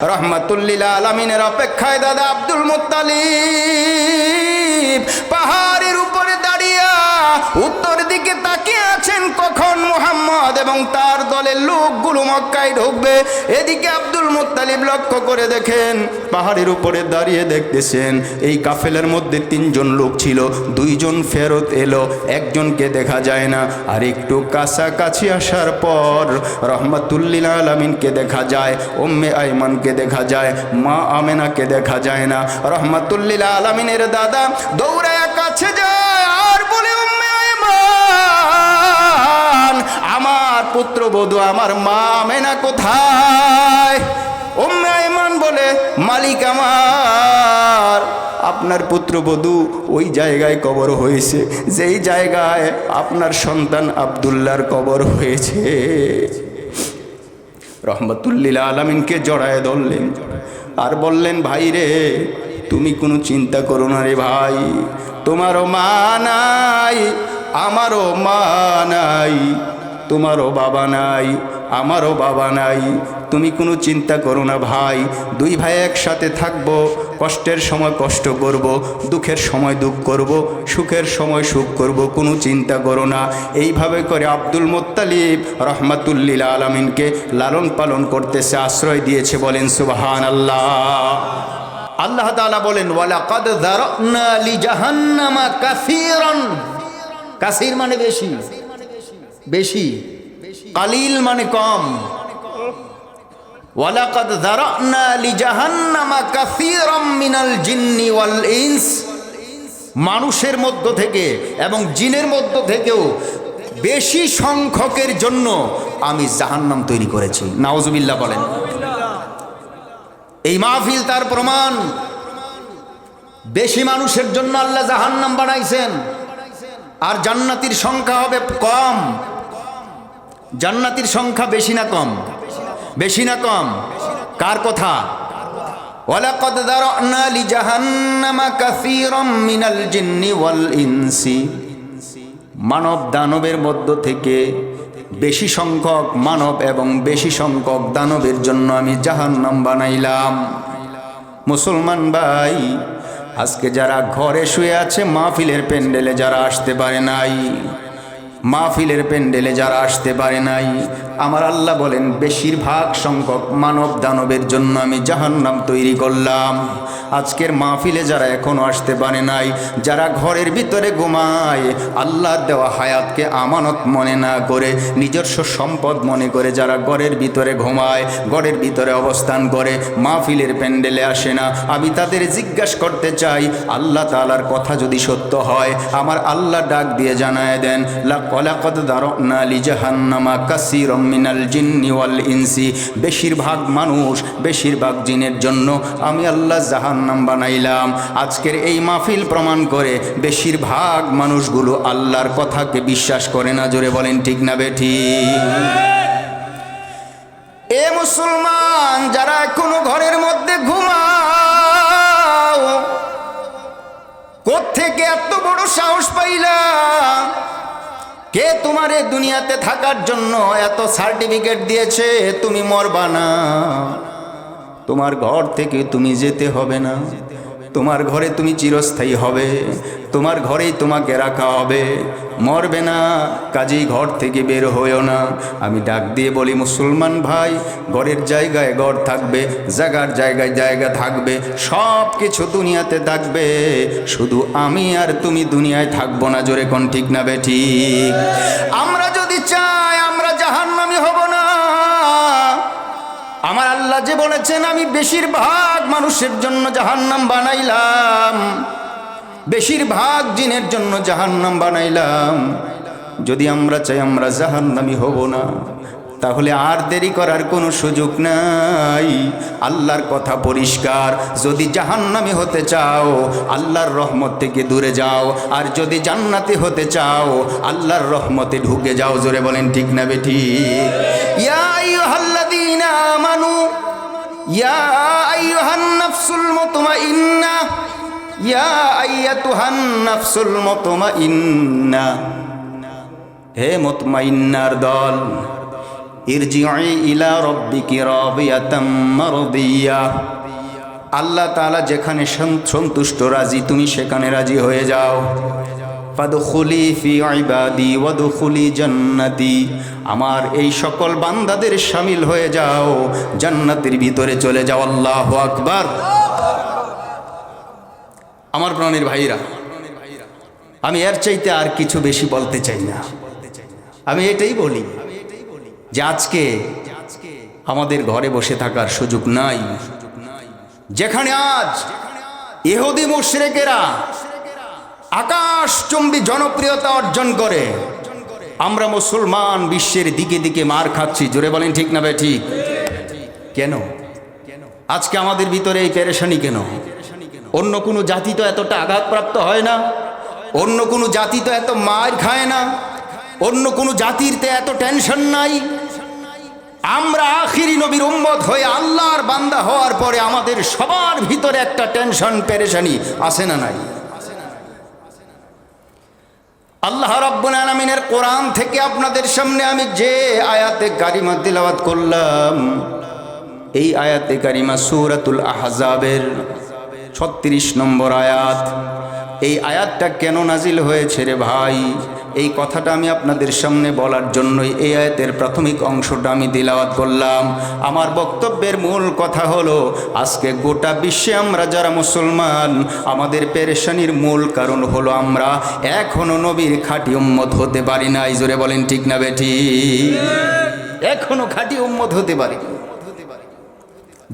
রহমাতুল্লিল আলামিনের অপেক্ষায় দাদা আব্দুল মুত্তালিব পাহাড়ের উপরে দাঁড়িয়ে উত্তর দিকে তাকিয়ে আছেন কখন মুহাম্মদ এবং তার দলের লোকগুলো মক্কায় ঢুকবে। এদিকে আব্দুল মুত্তালিব লক্ষ্য করে দেখেন পাহাড়ের উপরে দাঁড়িয়ে দেখতেছেন এই কাফেলার মধ্যে তিনজন লোক ছিল, দুইজন ফেরত এলো, একজনকে দেখা যায় না। আর একটু কাছাকাছি আসার পর রহমাতুল্লিল আলামিনকে দেখা যায়, উম্মে আইমানকে দেখা যায়, মা আমেনাকে দেখা যায় না। রহমাতুল্লিল আলামিনের দাদা দৌড়ায় কাছে যায় আর বলে, উম্মে আইমান, আমার পুত্রবধূ আমার মা আমেনা কোথায়? উম্মে আইমান বলে, মালিক আমার, আপনার পুত্রবধূ ওই জায়গায় কবর হয়েছে যেই জায়গায় আপনার সন্তান আব্দুল্লাহর কবর হয়েছে। রহমাতুল্লিল আলামিনকে জড়ায় ধরলেন আর বললেন, ভাই রে, তুমি কোনো চিন্তা করো না রে ভাই, তোমারও মা নাই, আমারও মা নাই, তোমারও বাবা নাই, আমারও বাবা নাই, তুমি কোনো চিন্তা করো না ভাই, দুই ভাই একসাথে থাকবো, কষ্টের সময় কষ্ট করব, দুঃখের সময় দুঃখ করব, সুখের সময় সুখ করব, কোনো চিন্তা করো না। এইভাবে করে আব্দুল মুত্তালিব রহমাতুল্লিল আলামিনকে লালন পালন করতেছে, আশ্রয় দিয়েছে। বলেন সুবহানাল্লাহ। আল্লাহ তাআলা বলেন, ওয়ালাকাদ যারানা লিজাহান্নামা কাসীরান। কাসীর মানে বেশি, বেশি, কালিল মানে কম। ওয়ালাকাদ যারানা লিজাহান্নামা কাসীরাম মিনাল জিন্নি ওয়াল ইনস। মানুষের মধ্য থেকে এবং জিনের মধ্য থেকেও বেশি সংখ্যকের জন্য আমি জাহান্নাম তৈরি করেছি। নাউজুবিল্লাহ বলেন। এই মাহফিল তার প্রমাণ। বেশি মানুষের জন্য আল্লাহ জাহান্নাম বানাইছেন, আর জান্নাতীর সংখ্যা হবে কম। জান্নাতীর সংখ্যা বেশি না কম? বেশি না কম? কার কথা? ওয়ালাকাদ যারানা লিজাহান্নামা কাসীরাম মিনাল জিন্নি ওয়াল ইনসি। মানব দানবের মধ্য থেকে বেশি সংখ্যক মানব এবং বেশি সংখ্যক দানবের জন্য আমি জাহান্নাম বানাইলাম। মুসলমান ভাই, আজকে যারা ঘরে শুয়ে আছে, মাহফিলের প্যান্ডেলে যারা আসতে পারে নাই, মাহফিলের প্যান্ডেলে যারা আসতে পারে নাই, আমার আল্লাহ বলেন বেশিরভাগ সংখ্যক মানব দানবের জন্য আমি জাহান্নাম তৈরি করলাম। আজকের মাহফিলে যারা এখনো আসতে পারে নাই, যারা ঘরের ভিতরে ঘুমায়, আল্লাহর দেওয়া হায়াতকে আমানত মনে না করে, নিজস্ব সম্পদ মনে করে যারা ঘরের ভিতরে ঘুমায়, ঘরের ভিতরে অবস্থান করে, মাহফিলের প্যান্ডেলে আসে না, আমি তাদের জিজ্ঞাসা করতে চাই, আল্লাহ তাআলার কথা যদি সত্য হয়, আমার আল্লাহ ডাক দিয়ে জানায় দেন, ওয়ালাকাদ যারানা লিজাহান্নামা কাসীরাম মিনাল জিন্নি ওয়াল ইনসি। বেশিরভাগ মানুষ, বেশিরভাগ জিনের জন্য আমি আল্লাহ জাহান্নাম বানাইলাম। আজকের এই মাহফিল প্রমাণ করে বেশিরভাগ মানুষগুলো আল্লাহর কথাকে বিশ্বাস করে না। জোরে বলেন ঠিক না বেঠিক? এ মুসলমান, যারা এখনো ঘরের মধ্যে ঘুমাও, কোত্থেকে এত বড় সাহস পাইলা? কে তোমার এই দুনিয়াতে থাকার জন্য এত সার্টিফিকেট দিয়েছে? তুমি মরবা না, তোমার ঘর থেকে তুমি যেতে হবে না, তোমার ঘরে তুমি চিরস্থায়ী হবে, তোমার ঘরেই তোমাকে রাখা হবে, মরবে না, কাজেই ঘর থেকে বের হইও না। আমি ডাক দিয়ে বলি, মুসলমান ভাই, ঘরের জায়গায় ঘর থাকবে, জায়গার জায়গায় জায়গা থাকবে, সব কিছু দুনিয়াতে থাকবে, শুধু আমি আর তুমি দুনিয়ায় থাকবো না। জোরে কোন ঠিক না বেঠিক? আমরা যদি চাই আমরা জাহান্নামী হব না। আমার আল্লাহ যে বলেছেন আমি বেশিরভাগ মানুষের জন্য জাহান্নাম বানাইলাম, বেশিরভাগ জিনের জন্য জাহান্নাম বানাইলাম, যদি আমরা চাই আমরা জাহান্নামী হব না, তাহলে আর দেরি করার কোনো সুযোগ নাই। আল্লাহর কথা পরিষ্কার, যদি জাহান্নামী হতে চাও আল্লাহর রহমত থেকে দূরে যাও, আর যদি জান্নাতি হতে চাও আল্লাহর রহমতে ঢুকে যাও। জোরে বলেন ঠিক না বেঠিক? ইয়া আইয়ুহাল্লাযীনা আমানু, ইয়া আইয়ুহান নাফসুল মুতমাইন্না, ইয়া আইয়াতুহান নাফসুল মুতমাইন্না। হে মুতমাইন্নার দল, ইরজিই ইলা রাব্বিকি রাদিয়াতাম মারদিয়া। আল্লাহ তাআলা যেখানে সন্তুষ্ট রাজি, তুমি সেখানে রাজি হয়ে যাও। ফাদখুলি ফি ইবাদি ওয়াদখুলি জান্নাতি, আমার এই সকল বান্দাদের শামিল হয়ে যাও, জান্নাতের ভিতরে চলে যাও। আল্লাহু আকবার। আমার প্রাণের ভাইরা, আমি এর চাইতে আর কিছু বেশি বলতে চাই না। আমি এটাই বলি যে আজকে আমাদের ঘরে বসে থাকার সুযোগ নাই। যেখানে আজ ইহুদি মুশরিকেরা আকাশচুম্বী জনপ্রিয়তা অর্জন করে, আমরা মুসলমান বিশ্বের দিকে দিকে মার খাচ্ছি। জোরে বলেন ঠিক না ঠিক? কেন আজকে আমাদের ভিতরে এই পেরেশানি কেন? অন্য কোনো জাতি তো এতটা আঘাতপ্রাপ্ত হয় না, অন্য কোনো জাতি তো এত মার খায় না, অন্য কোনো জাতির তো এত টেনশন নাই। আমরা আখিরি নবীর উম্মত হয়ে আল্লাহর বান্দা হওয়ার পরে আমাদের সবার ভিতরে একটা টেনশন পেরেশানি আছে না নাই? আল্লাহ রাব্বুল আলামিনের কোরআন থেকে আপনাদের সামনে আমি যে আয়াতে কারিমা তিলাওয়াত করলাম, এই আয়াতে কারিমা সূরাতুল আহজাবের 36 নম্বর আয়াত। এই আয়াতটা কেন নাজিল হয়েছে রে ভাই, এই কথাটা আমি আপনাদের সামনে বলার জন্যই এই আয়াতের প্রাথমিক অংশটা আমি তিলাওয়াত করলাম। আমার বক্তব্যের মূল কথা হলো, আজকে গোটা বিশ্বে আমরা যারা মুসলমান, আমাদের পেরেশানির মূল কারণ হলো আমরা এখনো নবীর খাঁটি উম্মত হতে পারি নাই। জোরে বলেন ঠিক না বেঠি? এখনো খাঁটি উম্মত হতে পারি।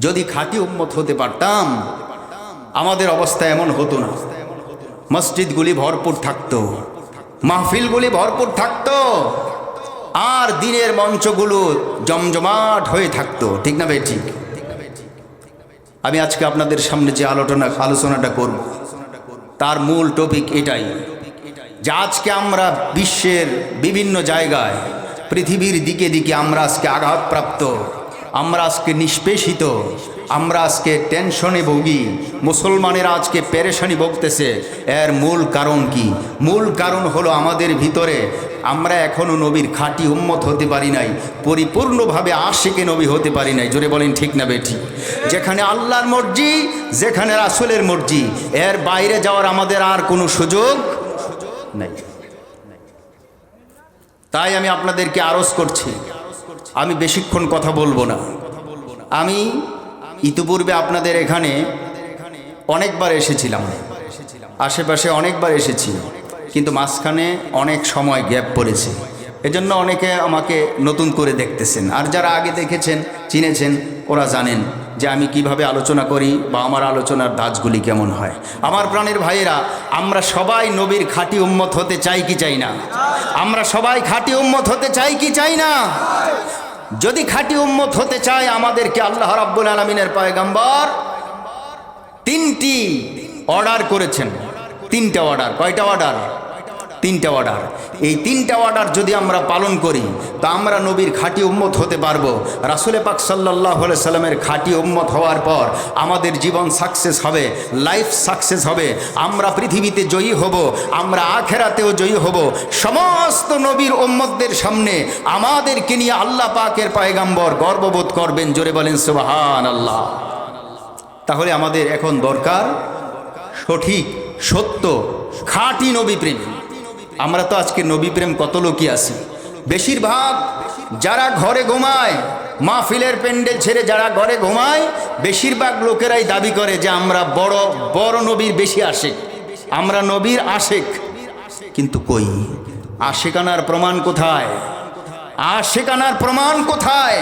যদি খাঁটি উম্মত হতে পারতাম, আমাদের অবস্থা এমন হতো না। মসজিদগুলি ভরপুর থাকতো, মাহফিলগুলি ভরপুর থাকতো, আর দিনের মঞ্চগুলো জমজমাট হয়ে থাকতো। ঠিক না ভাই? ঠিক। আমি আজকে আপনাদের সামনে যে আলোচনাটা করব, তার মূল টপিক এটাই যে আজকে আমরা বিশ্বের বিভিন্ন জায়গায়, পৃথিবীর দিকে দিকে আমরা আজকে আঘাতপ্রাপ্ত, আমরা আজকে নিষ্পেষিত, আমরা আজকে টেনশনে ভুগি, মুসলমানেরা আজকে পেরেশানি ভুগতেছে। এর মূল কারণ কি? মূল কারণ হলো আমাদের ভিতরে আমরা এখনও নবীর খাঁটি উম্মত হতে পারি নাই, পরিপূর্ণভাবে আশিকে নবী হতে পারি নাই। জোরে বলেন ঠিক না বেঠি? যেখানে আল্লাহর মর্জি, যেখানে রাসূলের মর্জি, এর বাইরে যাওয়ার আমাদের আর কোনো সুযোগ নাই। তাই আমি আপনাদেরকে আরজ করছি, আমি বেশিক্ষণ কথা বলবো না। আমি ইতিপূর্বে আপনাদের এখানে অনেকবার এসেছিলাম, আশেপাশে অনেকবার এসেছি, কিন্তু মাঝখানে অনেক সময় গ্যাপ পড়েছে। এজন্য অনেকে আমাকে নতুন করে দেখতেছেন, আর যারা আগে দেখেছেন, চিনেছেন, ওরা জানেন যে আমি কিভাবে আলোচনা করি বা আমার আলোচনার ধাঁচগুলি কেমন হয়। আমার প্রাণের ভাইয়েরা, আমরা সবাই নবীর খাঁটি উম্মত হতে চাই কি চাই না? আমরা সবাই খাঁটি উম্মত হতে চাই কি চাই না? যদি খাঁটি উম্মত হতে চায়, আমাদেরকে আল্লাহ রাব্বুল আলামিনের পয়গম্বর 3টি অর্ডার করেছেন। 3টা অর্ডার। কয়টা অর্ডার? 3টা অর্ডার। এই 3টা অর্ডার যদি আমরা পালন করি, তা আমরা নবীর খাঁটি উম্মত হতে পারবো। রাসূল পাক সাল্লাল্লাহু আলাইহি সাল্লামের খাঁটি উম্মত হওয়ার পর আমাদের জীবন সাকসেস হবে, লাইফ সাকসেস হবে, আমরা পৃথিবীতে জয়ী হব, আমরা আখেরাতেও জয়ী হব। সমস্ত নবীর উম্মতদের সামনে আমাদেরকে নিয়ে আল্লাহ পাকের পয়গম্বর গর্ববোধ করবেন। জোরে বলেন সুবহানাল্লাহ। তাহলে আমাদের এখন দরকার সঠিক, সত্য, খাঁটি নবী প্রেম। আমরা তো আজকে নবী প্রেম কত লোকই আছি, বেশিরভাগ যারা ঘরে ঘুমায়, মাহফিলের প্যান্ডেল ছেড়ে যারা ঘরে ঘুমায়, বেশিরভাগ লোকেরাই দাবি করে যে আমরা বড় বড় নবীর বেশি আশেক, আমরা নবীর আশেক। কিন্তু কই, আশেকানার প্রমাণ কোথায়? আশেকানার প্রমাণ কোথায়?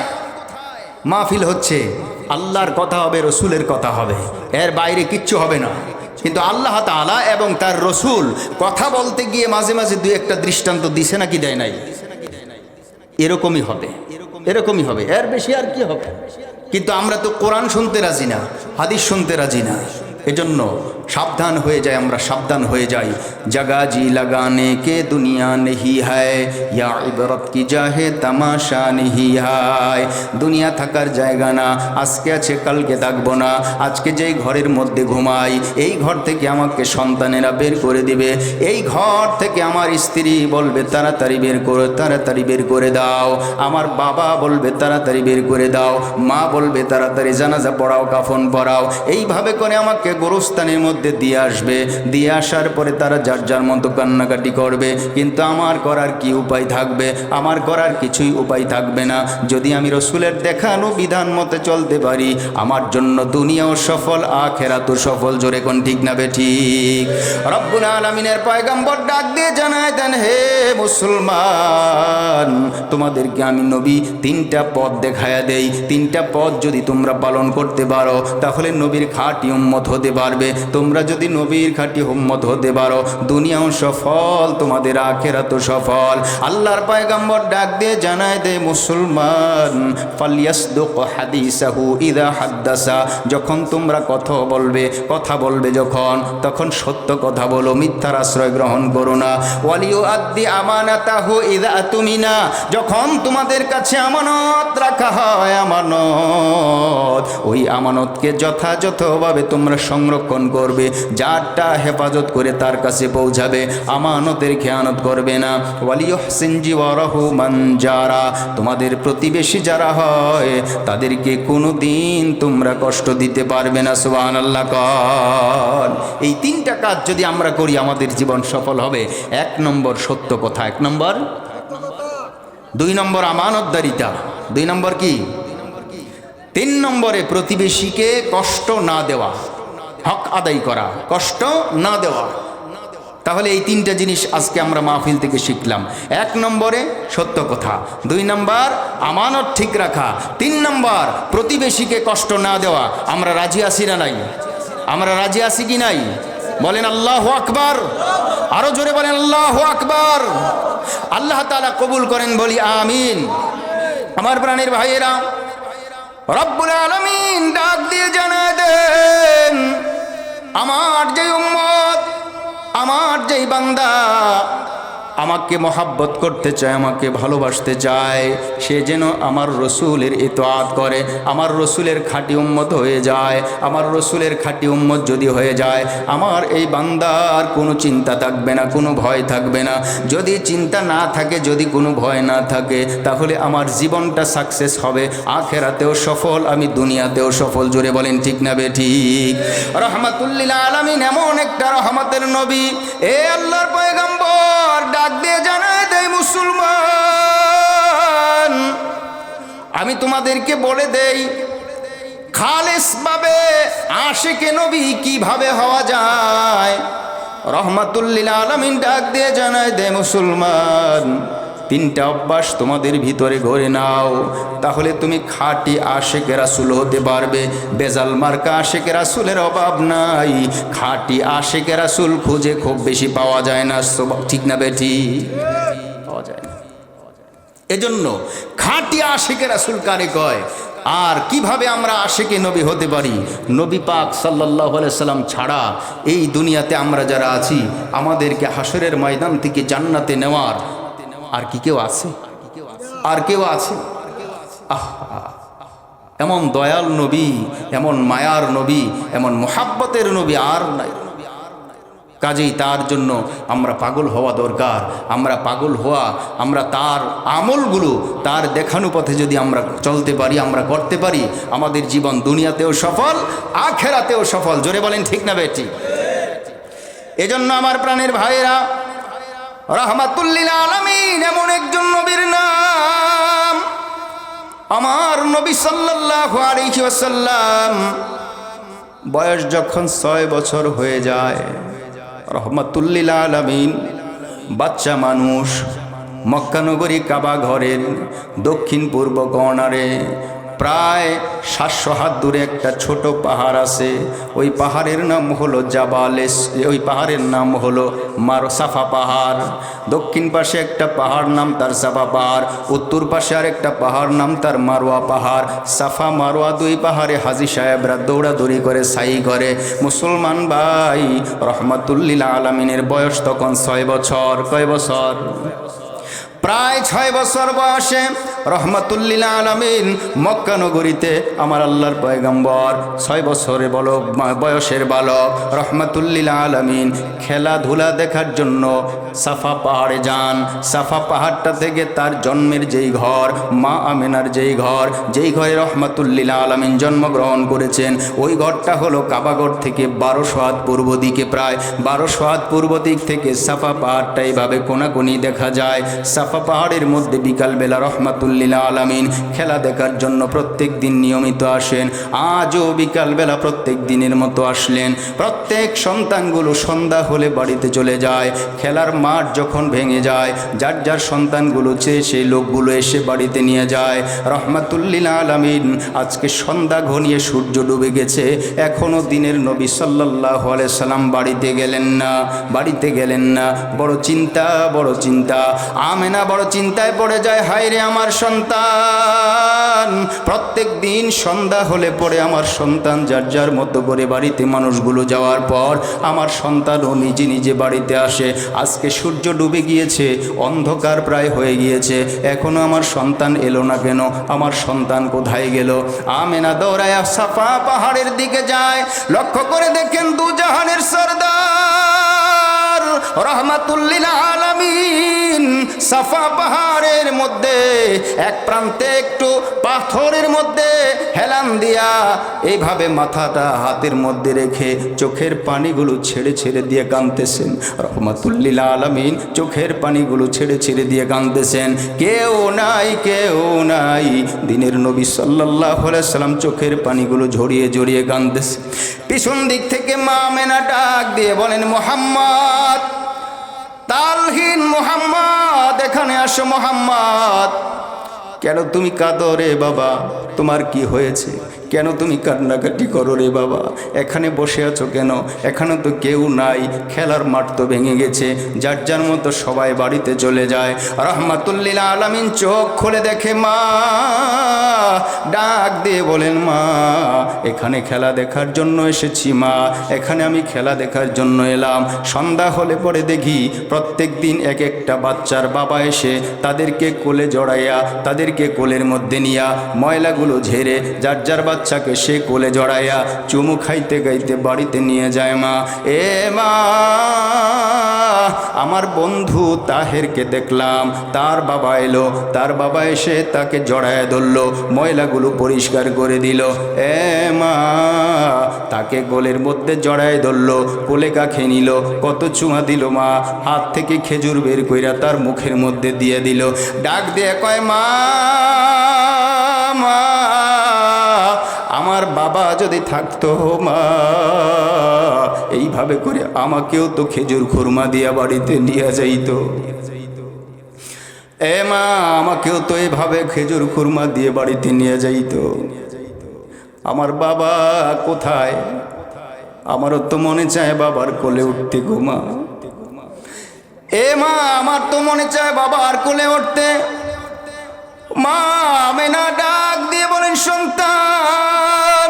মাহফিল হচ্ছে, আল্লাহর কথা হবে, রসুলের কথা হবে, এর বাইরে কিচ্ছু হবে না। কিন্তু আল্লাহ তাআলা এবং তার রসুল কথা বলতে গিয়ে মাঝে মাঝে দুই একটা দৃষ্টান্ত দিছে নাকি দেয় নাই? এরকমই হবে, এরকমই হবে, এর বেশি আর কি হবে? কিন্তু আমরা তো কোরআন শুনতে রাজি না, হাদিস শুনতে রাজি না। এজন্য সাবধান হয়ে যাই, আমরা সাবধান হয়ে যাই। জাগাজি লাগানে কে দুনিয়া নেহি হায়, ইয়া ইবরত কি জাহে তামাশা নেহি হায়। দুনিয়া থাকার জায়গা না, আজকে আছে কালকে থাকবো না। আজকে যেই ঘরের মধ্যে ঘুমাই, এই ঘর থেকে আমাকে সন্তানেরা বের করে দিবে। এই ঘর থেকে আমার স্ত্রী বলবে তাড়াতাড়ি বের করে, তাড়াতাড়ি বের করে দাও। আমার বাবা বলবে তাড়াতাড়ি বের করে দাও। মা বলবে তাড়াতাড়ি জানাজা পড়াও, কাফন পড়াও। এইভাবে করে আমাকে গোরস্থানের মধ্যে দিয়ে আসবে। দিয়ে আসার পরে তারা যার যার মতো কান্নাকাটি করবে। কিন্তু আমার করার কি উপায় থাকবে? আমার করার কিছুই উপায় থাকবে না। যদি আমি রসুলের দেখানো বিধান মতে চলতে পারি, আমার জন্য দুনিয়াও সফল, আখেরাতও সফল। জোরে কোন ঠিক না বেঠিক? রব্বুল আলামিনের পয়গম্বর ডাক দিয়ে জানায় দেন, হে মুসলমান, তোমাদেরকে আমি নবী তিনটা পথ দেখায়া দেই। তিনটা পথ যদি তোমরা পালন করতে পারো, তাহলে নবীর খাঁটি উম্মত হতে পারবে। তোমরা যদি নবীর খাঁটি উম্মত হতে পারো, দুনিয়াও সফল, তোমাদের আখেরাতও সফল। আল্লাহর পয়গম্বর ডাক দিয়ে জানায় দে, মুসলমান, ফালিয়াসদুক হাদিসাহু ইযা হাদ্দাসা, যখন তোমরা কথা বলবে যখন, তখন সত্য কথা বলো, মিথ্যার আশ্রয় গ্রহণ করো না। ওয়ালিউআদ্দি আমানাতাহু ইযা আতুমিনা, যখন তোমাদের কাছে আমানত রাখা হয়, আমানত, ওই আমানতকে যথাযথভাবে তোমরা সংরক্ষণ করবে। যারটা হেফাজত করে তার কাছে পৌঁছাবে, আমানতের খেয়ানত করবে না। ওয়ালিউহসিন জিওয়ারাহু মান জারা, তোমাদের প্রতিবেশী যারা হয় তাদেরকে কোনো দিন তোমরা কষ্ট দিতে পারবে না। সুবহানাল্লাহ কর। এই তিনটা কাজ যদি আমরা করি, আমাদের জীবন সফল হবে। 1 নম্বর সত্য কথা, 1 নম্বর। 2 নম্বর আমানতদারিতা, 2 নম্বর কি? 3 নম্বরে প্রতিবেশীকে কষ্ট না দেওয়া, হক আদায় করা, কষ্ট না দেওয়া। তাহলে এই 3টা জিনিস আজকে আমরা মাহফিল থেকে শিখলাম। 1 নম্বরে সত্য কথা, 2 নম্বর আমানত ঠিক রাখা, 3 নম্বর প্রতিবেশীকে কষ্ট না দেওয়া। আমরা রাজি আছি না নাই? আমরা রাজি আছি কি নাই? বলেন আল্লাহু আকবার। আরো জোরে বলেন আল্লাহু আকবার। আল্লাহ তাআলা কবুল করেন, বলি আমিন। আমার প্রাণের ভাইয়েরা, রব্বুল আলামিন ডাক দিয়ে জানায় দেন, আমার যে উম্মত, আমার যেই বান্দা আমাকে মহাব্বত করতে চায়, আমাকে ভালোবাসতে চায়, সে যেন আমার রসুলের ইতআত করে, আমার রসুলের খাঁটি উম্মত হয়ে যায়। আমার রসুলের খাঁটি উম্মত যদি হয়ে যায়, আমার এই বান্দার কোনো চিন্তা থাকবে না, কোনো ভয় থাকবে না। যদি চিন্তা না থাকে, যদি কোনো ভয় না থাকে, তাহলে আমার জীবনটা সাকসেস হবে, আখেরাতেও সফল, আমি দুনিয়াতেও সফল। জোরে বলেন ঠিক না বেঠিক? রহমাতুল্লিল আলামিন এমন একটা রহমতের নবী, এ আল্লাহর পয়গম্বর ডাক দিয়ে জানায় দেয়, মুসলমান, আমি তোমাদেরকে বলে দেই, খালেস ভাবে আশিকে নবী কিভাবে হওয়া যায়। রহমাতুল্লিল আলামিন ডাক দিয়ে জানায় দেয়, মুসলমান, 3টা অভ্যাস তোমাদের ভিতরে গড়ে নাও, তাহলে তুমি খাঁটি আশিকে রাসূল হতে পারবে। বেজাল মার্কা আশিকে রাসূলের অভাব নাই। খাঁটি আশিকে রাসূল খুঁজে খুব বেশি পাওয়া যায় না, ঠিক না বেঠি? পাওয়া যায় না। এজন্য খাঁটি আশিকে রাসূল কারে কয়? আর কিভাবে আমরা আশিকে নবী হতে পারি? নবী পাক সাল্লাল্লাহু আলাইহি সাল্লাম ছাড়া এই দুনিয়াতে আমরা যারা আছি, আমাদেরকে হাসরের ময়দান থেকে জান্নাতে নেওয়ার আর কি কেউ আছে? আর কেউ আছে? এমন দয়াল নবী, এমন মায়ার নবী, এমন মোহাব্বতের নবী আর নাই। কাজেই তার জন্য আমরা পাগল হওয়া দরকার। আমরা পাগল হওয়া, আমরা তার আমলগুলো, তার দেখানো পথে যদি আমরা চলতে পারি, আমরা করতে পারি, আমাদের জীবন দুনিয়াতেও সফল, আখেরাতেও সফল। জোরে বলেন ঠিক না বেটি? এজন্য আমার প্রাণের ভাইয়েরা, রাহমাতুল্লিল আলামিন এমন একজন নবীর নাম, আমার নবী সাল্লাল্লাহু আলাইহি ওয়াসাল্লাম বয়স যখন 6 বছর হয়ে যায়, রহমাতুল্লিল আলামিন বাচ্চা মানুষ, মক্কা নগরী কাবা ঘরের দক্ষিণ পূর্ব কর্নারে প্রায় 700 হাত দূরে একটা ছোট পাহাড় আছে। ওই পাহাড়ের নাম হলো জাবালেস, ওই পাহাড়ের নাম হলো সাফা পাহাড়। দক্ষিণ পাশে একটা পাহাড় নাম তার সাফা পাহাড়, উত্তর পাশে আর একটা পাহাড় নাম তার মারোয়া পাহাড়। সাফা মারোয়া দুই পাহাড়ে হাজী সাহেবরা দৌড়াদৌড়ি করে সাই করে। মুসলমান ভাই, রহমাতুল্লিল আলামিনের বয়স তখন 6 বছর। কয় বছর? প্রায় 6 বছর বয়সে রহমাতুল্লিল আলামিন মক্কা নগরীতে আমার আল্লাহর পয়গম্বর 6 বছরে বয়সের বালক রহমাতুল্লিল আলামিন খেলাধুলা দেখার জন্য সাফা পাহাড়ে যান। সাফা পাহাড়টা থেকে তার জন্মের যেই ঘর, মা আমেনার যেই ঘরে রহমাতুল্লিল আলামিন জন্মগ্রহণ করেছেন, ওই ঘরটা হলো কাবাগর থেকে 1200 হাত পূর্ব দিকে। প্রায় 1200 হাত পূর্ব দিক থেকে সাফা পাহাড়টা এইভাবে কোনাকুনি দেখা যায়। সাফা পাহাড়ের মধ্যে বিকালবেলা রহমাতুল্লিল আলামিন খেলা দেখার জন্য প্রত্যেক দিন নিয়মিত আসেন। আজও বিকালবেলা প্রত্যেক দিনের মতো আসলেন। প্রত্যেক সন্তানগুলো সন্ধ্যা হলে বাড়িতে চলে যায়। খেলার মাঠ যখন ভেঙে যায়, যার যার সন্তানগুলো চেয়ে সেই লোকগুলো এসে বাড়িতে নিয়ে যায়। রহমাতুল্লিল আলামিন আজকে সন্ধ্যা ঘনিয়ে সূর্য ডুবে গেছে, এখনও দিনের নবী সাল্লাল্লাহু আলাইহি সাল্লাম বাড়িতে গেলেন না। বড় চিন্তা। আমেনা বড় চিন্তায় পড়ে যায়, হায় রে আমার সন্তান। প্রত্যেক দিন সন্ধ্যা হলে পরে আমার সন্তান যার যার মতো করে বাড়িতে মানুষগুলো যাওয়ার পর আমার সন্তানও নিজে নিজে বাড়িতে আসে। আজকে সূর্য ডুবে গিয়েছে, অন্ধকার প্রায় হয়ে গিয়েছে, এখনো আমার সন্তান এলো না কেন? আমার সন্তান কোথায় গেল? আমেনা দৌড়ায় সাফা পাহাড়ের দিকে যায়। লক্ষ্য করে দেখেন দুজাহানের সরদার রহমাতুল্লিল আলামিন সাফা পাহাড়ের মধ্যে এক প্রান্তে একটু পাথরের মধ্যে হেলান দিয়া এইভাবে মাথাটা হাতের মধ্যে রেখে চোখের পানিগুলো ছেড়ে দিয়ে কাঁদতেছেন। রহমাতুল্লিল আলামিন চোখের পানিগুলো ছেড়ে দিয়ে কাঁদতেছেন। কেউ নাই। দিনের নবী সাল্লাল্লাহু আলাইহি সাল্লাম চোখের পানিগুলো ঝরিয়ে কাঁদতেছে। পিছন দিক থেকে মা আমেনা ডাক দিয়ে বলেন, মুহাম্মদ, তালহীন মুহাম্মদ, এখানে আসো মুহাম্মদ। কেন তুমি কাঁদো রে বাবা? তোমার কি হয়েছে? কেন তুমি কান্নাকাটি করো রে বাবা? এখানে বসে আছো কেন? এখানে তো কেউ নাই, খেলার মাঠ তো ভেঙে গেছে, যার যার মতো সবাই বাড়িতে চলে যায়। রহমাতুল্লিল আলামিন চোখ খুলে দেখে মা, ডাক দিয়ে বলেন, মা এখানে খেলা দেখার জন্য এসেছি মা, এখানে আমি খেলা দেখার জন্য এলাম। সন্ধ্যা হলে পরে দেখি প্রত্যেক দিন এক একটা বাচ্চার বাবা এসে তাদেরকে কোলে জড়াইয়া, তাদেরকে কোলের মধ্যে নিয়া ময়লাগুলো ঝেড়ে যার যার বাচ্চাকে সে কোলে জড়াইয়া চুমু খাইতে বাড়িতে নিয়ে যায় মা। এ মা, আমার বন্ধু তাহেরকে দেখলাম, তার বাবা এলো, তার বাবা এসে তাকে জড়ায় ধরলো, ময়লাগুলো পরিষ্কার করে দিল। এ মা, তাকে কোলের মধ্যে জড়ায় ধরলো, কোলে কাখে নিল, কত চুমা দিল মা, হাত থেকে খেজুর বের কইরা তার মুখের মধ্যে দিয়ে দিল। ডাক দিয়ে কয়, মা আমার বাবা যদি থাকতো মা, এইভাবে করে আমাকেও তো খেজুর খুরমা দিয়া বাড়িতে নিয়ে যাইতো। এ মা, আমাকেও তো এইভাবে খেজুর খুরমা দিয়ে বাড়িতে নিয়ে যাইতো। আমার বাবা কোথায়? আমারও তো মনে চায় বাবার কোলে উঠতে গো মা। এ মা, আমার তো মনে চায় বাবার কোলে উঠতে। মা আমেনা ডাক দিয়ে বলেন, সন্তান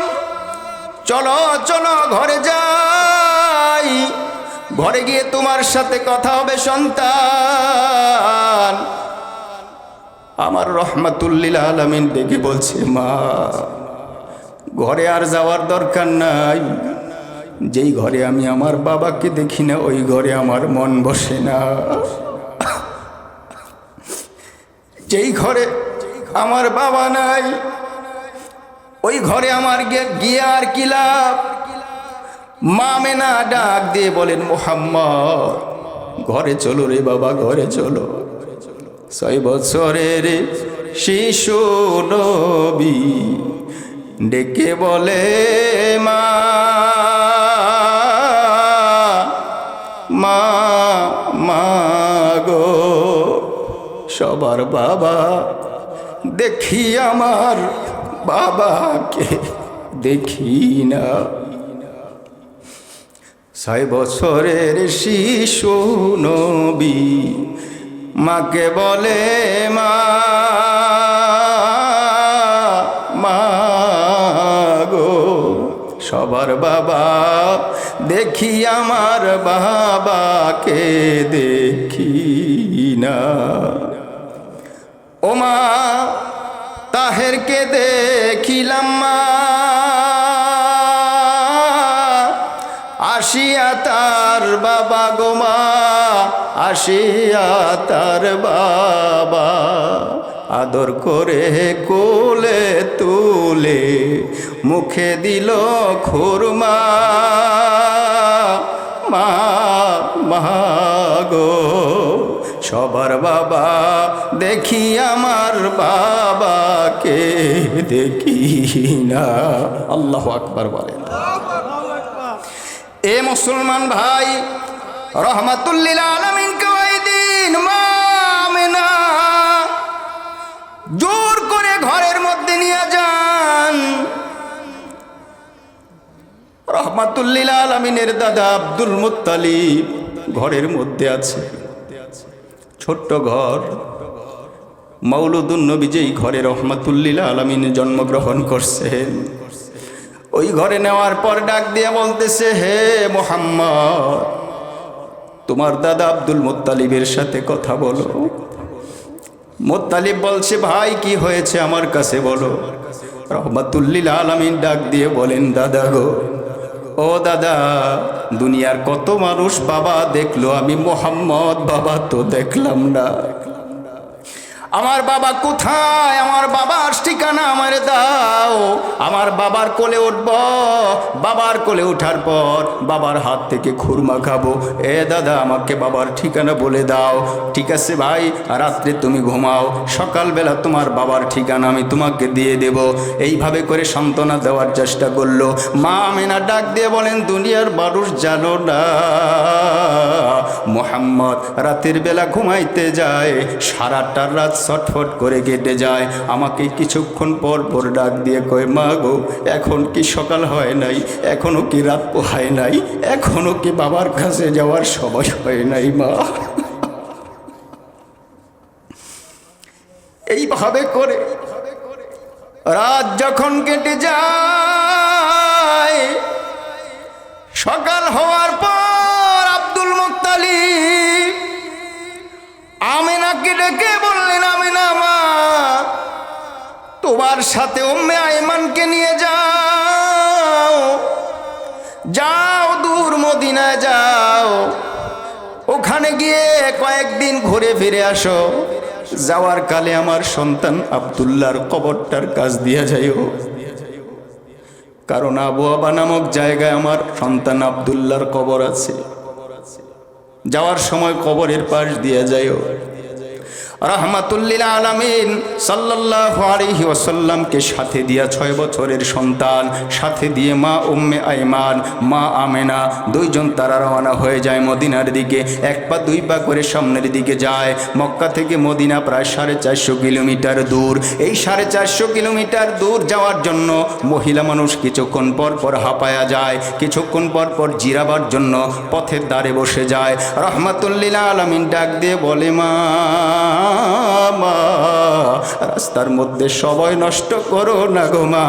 চলো ঘরে যাই, ঘরে গিয়ে তোমার সাথে কথা হবে সন্তান। আমার রহমাতুল্লিল আলামিন ডেকে বলছে, মা ঘরে আর যাওয়ার দরকার নাই, যেই ঘরে আমি আমার বাবাকে দেখি না ওই ঘরে আমার মন বসে না। যেই ঘরে আমার বাবা নাই ওই ঘরে আমার গিয়ে আর কি লাভ? মা আমেনা ডাক দিয়ে বলেন, মুহাম্মদ ঘরে চলো রে বাবা, ঘরে চলো। 6 বছরের শিশু নবী ডেকে বলে, মা মা মা গো, সবার বাবা দেখি আমার বাবাকে দেখি না। 6 বছরের শিশু নবী মাকে বলে মা, মা গো, সবার বাবা দেখি আমার বাবাকে দেখি না। ও মা, তাহেরকে দেখিলাম মা, আসিয়া তার বাবা গো মা, আসিয়া তার বাবা আদর করে কোলে তুলে মুখে দিল খুরমা। মা, মা গো, সবার বাবা দেখি আমার বাবাকে দেখি না। আল্লাহু আকবার বলেন। এ মুসলমান ভাই, রহমাতুল্লিল আলামিনকে ওই দিন মা আমেনা জোর করে ঘরের মধ্যে নিয়ে যান। রহমাতুল্লিল আলামিনের দাদা আব্দুল মুত্তালিব ঘরের মধ্যে আছে, ছোট্ট ঘর। মৌলুদুন নবী যেই ঘরে রহমাতুল্লিল আলামিন জন্মগ্রহণ করছেন, ওই ঘরে নেওয়ার পর ডাক দিয়ে বলতেছে, হে মুহাম্মদ, তোমার দাদা আব্দুল মুত্তালিবের সাথে কথা বলো। মুত্তালিব বলছে, ভাই কি হয়েছে আমার কাছে বলো। রহমাতুল্লিল আলামিন ডাক দিয়ে বলেন, দাদা গো, ও দাদা, দুনিয়ার কত মানুষ বাবা দেখলো, আমি মুহাম্মদ বাবা তো দেখলাম না। আমার বাবা কোথায়? আমার বাবার ঠিকানা আমার দাও। আমার বাবার কোলে উঠব, বাবার কোলে ওঠার পর বাবার হাত থেকে খুরমা খাবো। এ দাদা, আমাকে বাবার ঠিকানা বলে দাও। ঠিক আছে ভাই, রাত্রে তুমি ঘুমাও, সকালবেলা তোমার বাবার ঠিকানা আমি তোমাকে দিয়ে দেব। এইভাবে করে সান্ত্বনা দেওয়ার চেষ্টা করলো। মা আমেনা ডাক দিয়ে বলেন, দুনিয়ার মানুষ জানো না, মুহাম্মদ রাতের বেলা ঘুমাইতে যায়, সারাটা রাত ছটফট করে কেটে যায়। আমাকে কিছুক্ষণ পর পর ডাক দিয়ে কয়, মা গো, এখন কি সকাল হয় নাই? এখনো কি রাত পোহায় নাই? এখনো কি বাবার কাছে যাওয়ার সময় হয় নাই মা? এইভাবে করে রাত যখন কেটে যায়, সকাল হওয়ার পর আব্দুল মুত্তালিব আমেনাকে ডেকে বললেন, আমেনা মা, তোমার সাথে উম্মে আইমানকে নিয়ে যাও, যাও দূর মদিনায় যাও, ওখানে গিয়ে কয়েকদিন ঘুরে ফিরে আসো। যাওয়ার কালে আমার সন্তান আব্দুল্লাহর কবরটার কাছ দিয়ে যাইও, কারণ আবু আবা নামক জায়গায় আমার সন্তান আব্দুল্লাহর কবর আছে। যাওয়ার সময় কবরের পাশ দিয়ে যাইও। রাহমাতুল্লিল আলামিন সাল্লাল্লাহু আলাইহি ওয়াসাল্লামকে সাথে দিয়া 6 বছরের সন্তান, সাথে দিয়ে মা উম্মে আইমান, মা আমেনা, দুইজন তারা রওনা হয়ে যায় মদিনার দিকে। 1 পা 2 পা করে সামনের দিকে যায়। মক্কা থেকে মদিনা প্রায় 450 কিলোমিটার দূর। এই 450 কিলোমিটার দূর যাওয়ার জন্য মহিলা মানুষ কিছুক্ষণ পর পর হাঁপায়া যায়, কিছুক্ষণ পর পর জিরাবার জন্য পথের ধারে বসে যায়। রাহমাতুল্লিল আলামিন ডাক দিয়ে বলে, মা, রাস্তার মধ্যে সময় নষ্ট করো না গো মা,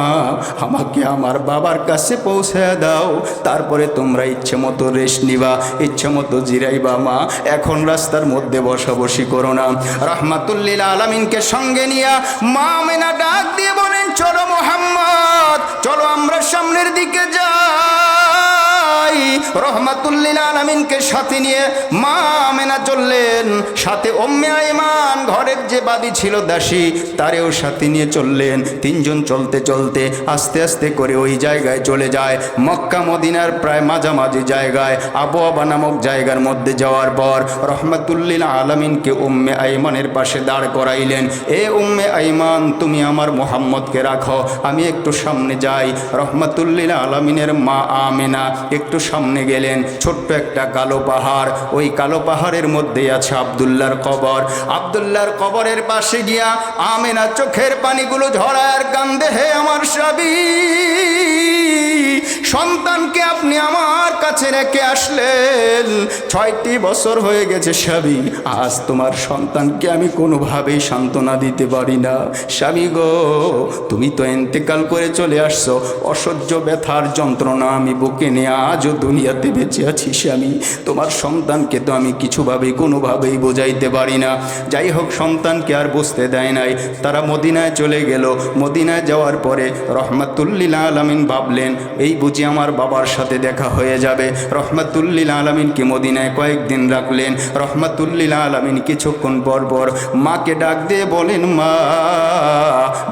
আমাকে আমার বাবার কাছে পৌঁছে দাও, তারপরে তোমরা ইচ্ছে মতো রেস্ট নিবা, ইচ্ছে মতো জিরাইবা মা, এখন রাস্তার মধ্যে বসাবসি করো না। রাহমাতুল্লিল আলামিনকে সঙ্গে নিয়া মা আমেনা ডাক দিয়ে বলেন, চলো মুহাম্মদ, চলো আমরা সামনের দিকে যাই। রহমাতুল্লিল আলামিনকে সাথে নিয়ে মা আমেনা চললেন, সাথে উম্মে আইমান ঘরের যে বাদী ছিল দাসী, তারেও সাথে নিয়ে চললেন। 3 জন চলতে চলতে আস্তে আস্তে করে ওই জায়গায় চলে যায়, মক্কা মদিনার প্রায় মাঝামাঝি জায়গায় আবু আবা নামক জায়গার মধ্যে যাওয়ার পর রহমাতুল্লিল আলামিনকে উম্মে আইমানের পাশে দাঁড় করাইলেন। এ উম্মে আইমান, তুমি আমার মুহাম্মদকে রাখো, আমি একটু সামনে যাই। রহমাতুল্লিল আলামিনের মা আমেনা একটু সামনে গেলেন ছোট্ট একটা কালো পাহাড়, ওই কালো পাহাড়ের মধ্যেই আছে আব্দুল্লাহর কবর। আব্দুল্লাহর কবরের পাশে গিয়া আমেনা চোখের পানিগুলো ঝরার কান্দে, হে আমার স্বামী, সন্তানকে আপনি আমার কাছে রেখে আসলেন, 6টি বছর হয়ে গেছে স্বামী, আজ তোমার সন্তানকে আমি কোনোভাবেই সান্ত্বনা দিতে পারি না। স্বামী গো, তুমি তো ইন্তেকাল করে চলে আসছো, অসহ্য ব্যথার যন্ত্রণা আমি বুকে নিয়ে আজও দুনিয়াতে বেঁচে আছি স্বামী, তোমার সন্তানকে তো আমি কিছুভাবেই কোনোভাবেই বোঝাইতে পারি না। যাই হোক, সন্তানকে আর বুঝতে দেয় নাই, তারা মদিনায় চলে গেল। মদিনায় যাওয়ার পরে রহমাতুল্লিল আলামিন ভাবলেন এই বুঝি আমার বাবার সাথে দেখা হয়ে যাবে। রহমাতুল্লিল আলামিনকে মদিনায় কয়েকদিন রাখলেন। রহমাতুল্লিল আলামিন কিছুক্ষণ পর পর মাকে ডাক দিয়ে বলেন, মা,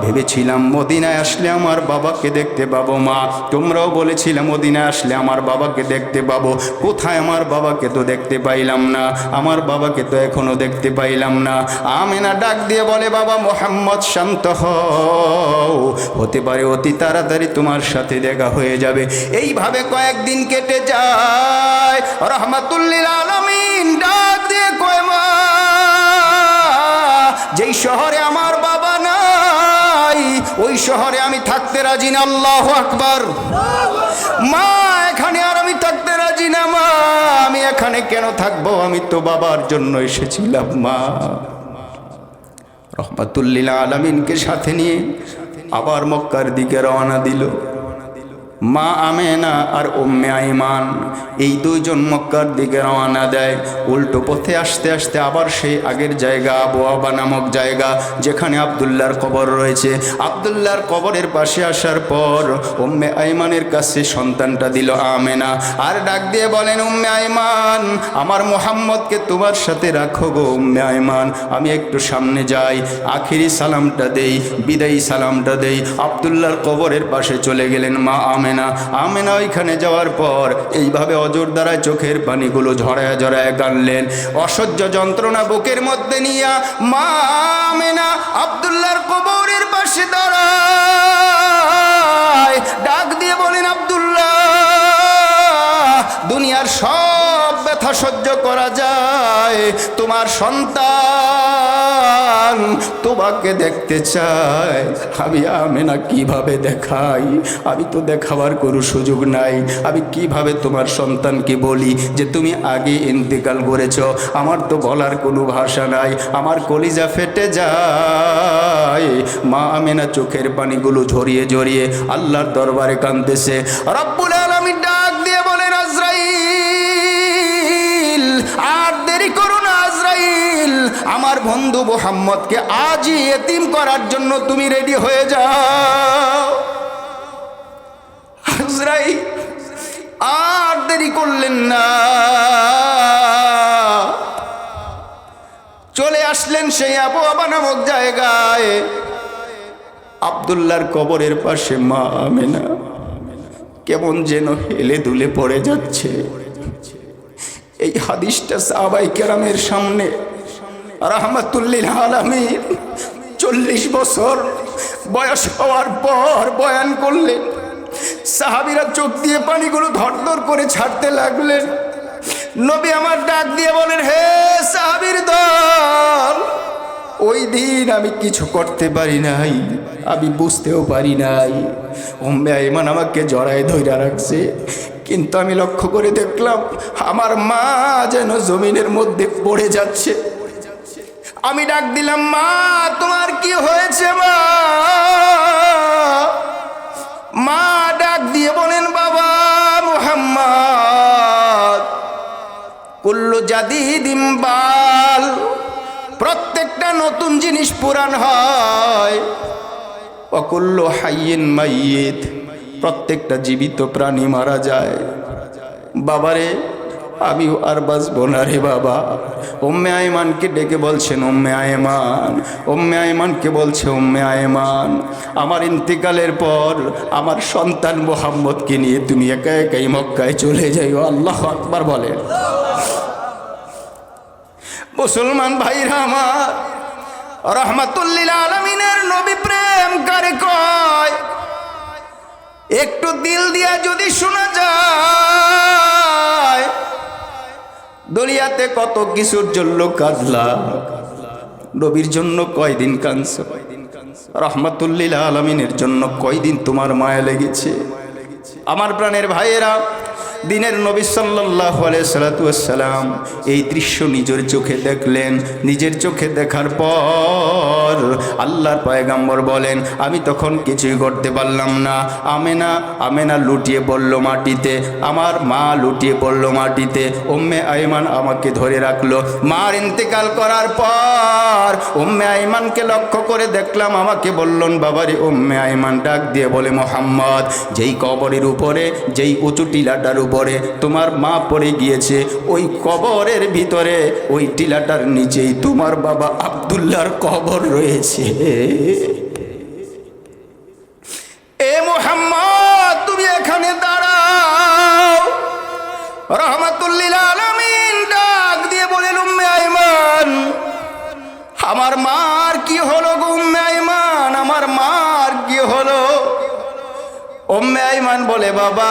ভেবেছিলাম মদিনায় আসলে আমার বাবাকে দেখতে পাবো, মা তোমরাও বলেছিলাম মদিনায় আসলে আমার বাবাকে দেখতে পাবো, কোথায় আমার বাবাকে তো দেখতে পাইলাম না, আমার বাবাকে তো এখনো দেখতে পাইলাম না। আমেনা ডাক দিয়ে বলে, বাবা মোহাম্মদ শান্ত হও, হতে পারে অতি তাড়াতাড়ি তোমার সাথে দেখা হয়ে যাবে। এইভাবে কয়েকদিন কেটে যায়। রহমাতুল্লিল আলামিন ডাক দিয়ে কয়, মা, যেই শহরে আমার বাবা নাই ওই শহরে আমি থাকতে রাজি না। আল্লাহু আকবার। মা, এখানে আর আমি থাকতে রাজি না। মা, আমি এখানে কেন থাকবো, আমি তো বাবার জন্য এসেছিলাম। মা, রহমাতুল্লিল আলামিনকে সাথে নিয়ে আবার মক্কার দিকে রওনা দিল। মা আমেনা আর উম্মে আইমান এই দুইজন মক্কার দিকে রওনা দেয়। উল্টো পথে আসতে আসতে আবার সেই আগের জায়গা, আবওয়াবা নামক জায়গা, যেখানে আব্দুল্লাহর কবর রয়েছে। আব্দুল্লাহর কবরের পাশে আসার পর উম্মে আইমানের কাছে সন্তানটা দিল আমেনা, আর ডাক দিয়ে বলেন, উম্মে আইমান, আমার মোহাম্মদকে তোমার সাথে রাখো গো। উম্মে আইমান, আমি একটু সামনে যাই, আখিরি সালামটা দেই, বিদায়ী সালামটা দেই। আব্দুল্লাহর কবরের পাশে চলে গেলেন মা আমেনা। আমেনা ওইখানে যাওয়ার পর এইভাবে অজর দ্বারায় চোখের পানিগুলো ঝরায় ঝরায় কাঁদলেন। অসহ্য যন্ত্রণা বুকের মধ্যে নিয়া মা আমেনা আব্দুল্লাহর কবরের পাশে দাঁড়ায়, ডাক দিয়ে বলেন, আব্দুল্লাহ, দুনিয়ার সব ব্যথা সহ্য করা যায়, তোমার সন্তান তোমাকে দেখতে চায়, আমি আমেনা কিভাবে দেখাই, আমি তো দেখাবার কোনো সুযোগ নাই, আমি কিভাবে তোমার সন্তানকে বলি যে তুমি আগে ইন্তেকাল করেছ, আমার তো বলার কোনো ভাষা নাই, আমার কলিজা ফেটে যায়। মা আমেনা চোখের পানিগুলো ঝরিয়ে ঝরিয়ে আল্লাহর দরবারে কাঁদতেছে। রব্বুল আলামিন ডাক দিয়ে বলেন, আজরাইল, আর দেরি করো না আজরাইল, আমার বন্ধু মুহাম্মদকে আজই এতিম করার জন্য তুমি রেডি হয়ে যাও। আজরাইল আর দেরি করলেন না, চলে আসলেন সেই আবওয়াবা নামক জায়গায়। আব্দুল্লাহর কবরের পাশে মা আমেনা কেমন যেন হেলে দুলে পড়ে যাচ্ছে। এই হাদিসটা সাহাবায়ে কেরামের সামনে রাহমাতুল্লিল আলামিন 40 বছর বয়স হওয়ার পর বয়ান করলেন। সাহাবীরা চোখ দিয়ে পানিগুলো ধরধর করে ছাড়তে লাগলেন। নবী আমার ডাক দিয়ে বলেন, হে সাহাবীর দল, ওই দিন আমি কিছু করতে পারি নাই, আমি বুঝতেও পারি নাই। উম্মে আইমান আমাকে জড়ায় ধইরা রাখছে, কিন্তু আমি লক্ষ্য করে দেখলাম আমার মা যেন জমিনের মধ্যে পড়ে যাচ্ছে। আমি ডাক দিলাম, মা তোমার কি হয়েছে মা? মা ডাক দিয়ে বলেন, বাবা মুহাম্মদ, কুল্লু জাদিদিম বাল, প্রত্যেকটা নতুন জিনিস পুরান হয়। অকুল্লু হাইয়িন মাইয়িত, প্রত্যেকটা জীবিত প্রাণী মারা যায়। বাবারে, আমি আর বাঁচবো না রে বাবা। উম্মে আইমানকে ডেকে বলছেন, উম্মে আইমান, উম্মে আইমানকে বলছে, উম্মে আইমান, আমার ইন্তেকালের পর আমার সন্তান মুহাম্মদকে নিয়ে তুমি একা একাই মক্কায় চলে যাইও। আল্লাহু আকবার বলেন। মুসলমান ভাইরা আমার, রাহমাতুল্লিল আলামিনের নবী প্রেম কারে কয়, একটু দিল দিয়া যদি শোনা যায় দুনিয়াতে কত কিছুর জন্য কাঁদলা, নবীর জন্য কয়দিন কাঁদছ? রহমাতুল্লিল আলামিনের জন্য কয়দিন তোমার মায়া লেগেছে? আমার প্রাণের ভাইয়েরা, দিনের নবী সাল্লাল্লাহু আলাইহি সাল্লাম এই দৃশ্য নিজের চোখে দেখলেন। নিজের চোখে দেখার পর আল্লাহর পয়গম্বর বলেন, আমি তখন কিছুই করতে পারলাম না। আমেনা লুটিয়ে পড়ল মাটিতে, আমার মা লুটিয়ে পড়ল মাটিতে। উম্মে আইমান আমাকে ধরে রাখলো। মার ইন্তেকাল করার পর উম্মে আইমানকে লক্ষ্য করে দেখলাম, আমাকে বললেন, বাবারে। উম্মে আইমান ডাক দিয়ে বলে, মোহাম্মদ, যেই কবরের উপরে, যেই উঁচু টিলাটার উপরে তোমার মা পড়ে গিয়েছে, ওই কবরের ভিতরে, ওই টিলাটার নিচেই তোমার বাবা আব্দুল্লাহর কবর রয়েছে। এ মুহাম্মদ, তুমি এখানে দাঁড়াও। রহমাতুল্লিল আলামিন ডাক দিয়ে বলেন, উম্মে আইমান, আমার মার কি হলো গো? উম্মে আইমান, আমার মার কি হলো? উম্মে আইমান বলে, বাবা,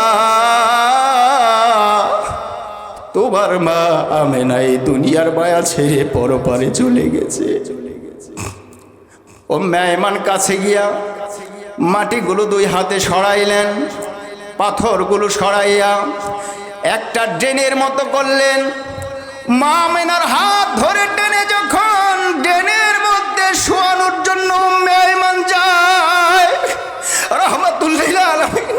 তোমার মা আমেনা এই দুনিয়ার মায়া ছেড়ে পরপারে চলে গেছে। উম্মে আইমান কাছে গিয়া মাটিগুলো দুই হাতে সরাইলেন, পাথরগুলো সরাইয়া একটা ড্রেনের মতো করলেন। মা আমেনার হাত ধরে টেনে যখন ড্রেনের মধ্যে শোয়ানোর জন্য উম্মে আইমান যায়, রহমাতুল্লিল আলামিন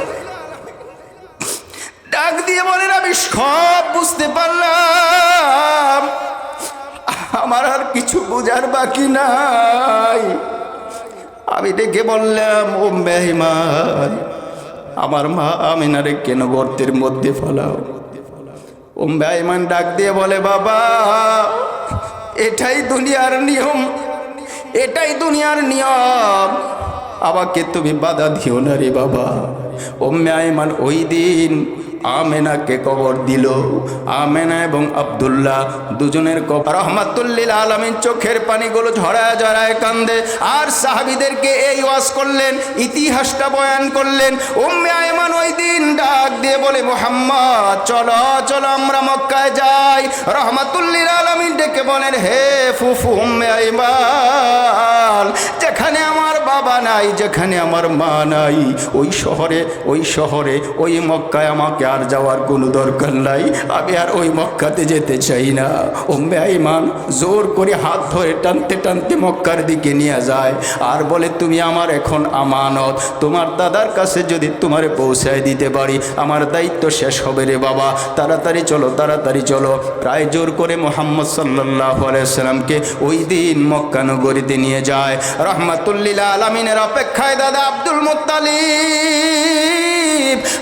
ডাক দিয়ে বলেন, আমি সব বুঝতে পারলাম, আমার আর কিছু বোঝার বাকি নাই। আমি ডেকে বললাম, উম্মে আইমান, আমার মা আমিনারে কেন গর্তের মধ্যে ফেলাও? উম্মে আইমান ডাক দিয়ে বলে, বাবা, এটাই দুনিয়ার নিয়ম, এটাই দুনিয়ার নিয়ম, আমাকে তুমি বাধা দিও না রে বাবা। উম্মে আইমান ওই দিন আমেনাকে কবর দিল। আমেনা এবং আব্দুল্লাহ দুজনের কবর। রহমাতুল্লিল আলামিন চোখের পানিগুলো ঝরায় ঝরায় কান্দে, আর সাহাবীদেরকে এই ওয়াজ করলেন, ইতিহাসটা বয়ান করলেন। উম্মে আইমান ওই দিন ডাক দিয়ে বলে, মুহাম্মদ, চলো চলো আমরা মক্কায় যাই। রহমাতুল্লিল আলামিন ডেকে বলেন, হে ফুফু উম্মে আইমান, যেখানে আমার বাবা নাই, যেখানে আমার মা নাই, ওই শহরে ওই মক্কায় আমাকে আর যাওয়ার কোনো দরকার নাই, আমি আর ওই মক্কাতে যেতে চাই না। উম্মে আইমান জোর করে হাত ধরে টানতে টানতে মক্কার দিকে নিয়ে যায়, আর বলে, তুমি আমার এখন আমানত, তোমার দাদার কাছে যদি তোমারে পৌঁছায় দিতে পারি, আমার দায়িত্ব শেষ হবে রে বাবা, তাড়াতাড়ি চলো, তাড়াতাড়ি চলো। প্রায় জোর করে মুহাম্মদ সাল্লাল্লাহু আলাইহি সাল্লামকে ওই দিন মক্কা নগরীতে নিয়ে যায়। রহমাতুল্লিল আলামিনের অপেক্ষায় দাদা আব্দুল মুত্তালিব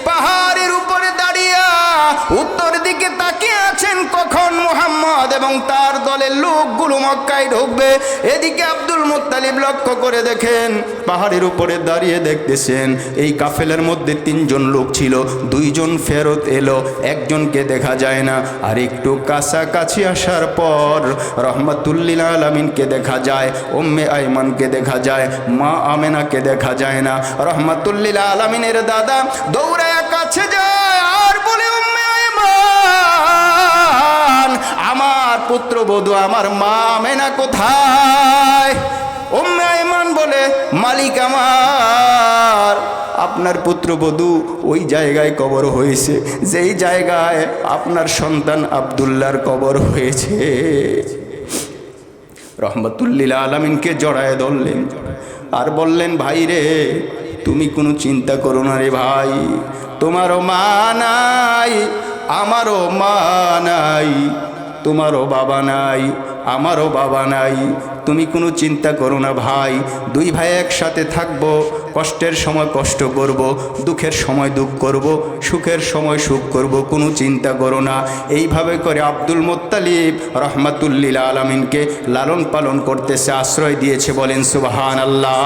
পাহাড়ের উপরে দাঁড়িয়ে উত্তর দিকে তাকিয়ে আছেন, কখন মুহাম্মদ এবং তার দলের লোকগুলো মক্কায় ঢুকবে। এদিকে আব্দুল মুত্তালিব লক্ষ্য করে দেখেন, পাহাড়ের উপরে দাঁড়িয়ে দেখতেছেন এই কাফেলার মধ্যে 3 জন লোক ছিল, 2 জন ফেরত এলো, একজনকে দেখা যায় না। আর একটু কাছাকাছি আসার পর রহমাতুল্লিল আলামিনকে দেখা যায়, উম্মে আইমানকে দেখা যায়, মা আমেনাকে দেখা যায় না। রহমাতুল্লিল আলামিনের দাদা দৌড়ায় কাছে যায় আর বলে, উম্মে আইমান, আমার পুত্রবধূ আমার মা আমেনা কোথায়? উম্মে আইমান বলে, মালিক আমার, আপনার পুত্রবধূ ওই জায়গায় কবর হয়েছে, যেই জায়গায় আপনার সন্তান আব্দুল্লাহর কবর হয়েছে। রহমাতুল্লিল আলামিনকে জড়ায় ধরলেন আর বললেন, ভাই রে, তুমি কোনো চিন্তা করো না রে ভাই, তোমারও মা নাই, আমারও মা নাই, তোমারও বাবা নাই, আমারও বাবা নাই, তুমি কোনো চিন্তা করো না ভাই, 2 ভাই একসাথে থাকবো, কষ্টের সময় কষ্ট করব, দুঃখের সময় দুঃখ করব, সুখের সময় সুখ করব, কোনো চিন্তা করো না। এইভাবে করে আব্দুল মুত্তালিব রহমাতুল্লিল আলামিনকে লালন পালন করতেছে, আশ্রয় দিয়েছে। বলেন সুবহানাল্লাহ।